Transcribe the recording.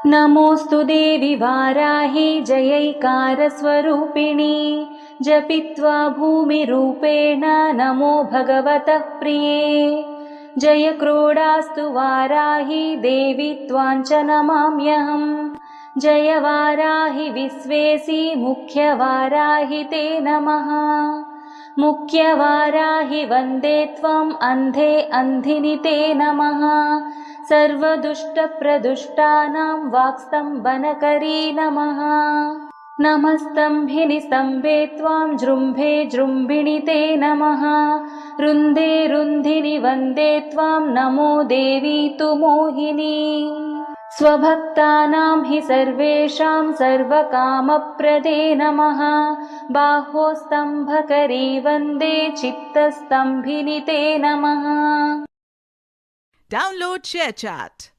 नमोऽस्तु देवि वाराहि जयैकारस्वरूपिणि जपित्वा भूमिरूपेण नमो भगवतः प्रिये जय क्रोडास्तु वाराहि देवि त्वां च नमाम्यहम् जय वाराहि विश्वेसि मुख्यवाराहि ते नमः मुख्यवाराहि वन्दे त्वम् अन्धे अन्धिनि ते नमः सर्वदुष्टप्रदुष्टानां वाक्स्तम्भनकरी नमः नमस्तम्भिनि स्तम्भे त्वां जृम्भे जृम्भिणि ते नमः रुन्धे रुन्धिनि वन्दे त्वां नमो देवी तु मोहिनी स्वभक्तानां हि सर्वेषां सर्वकामप्रदे नमः बाहोस्तम्भकरी वन्दे चित्तस्तम्भिनि ते नमः। Download ShareChat.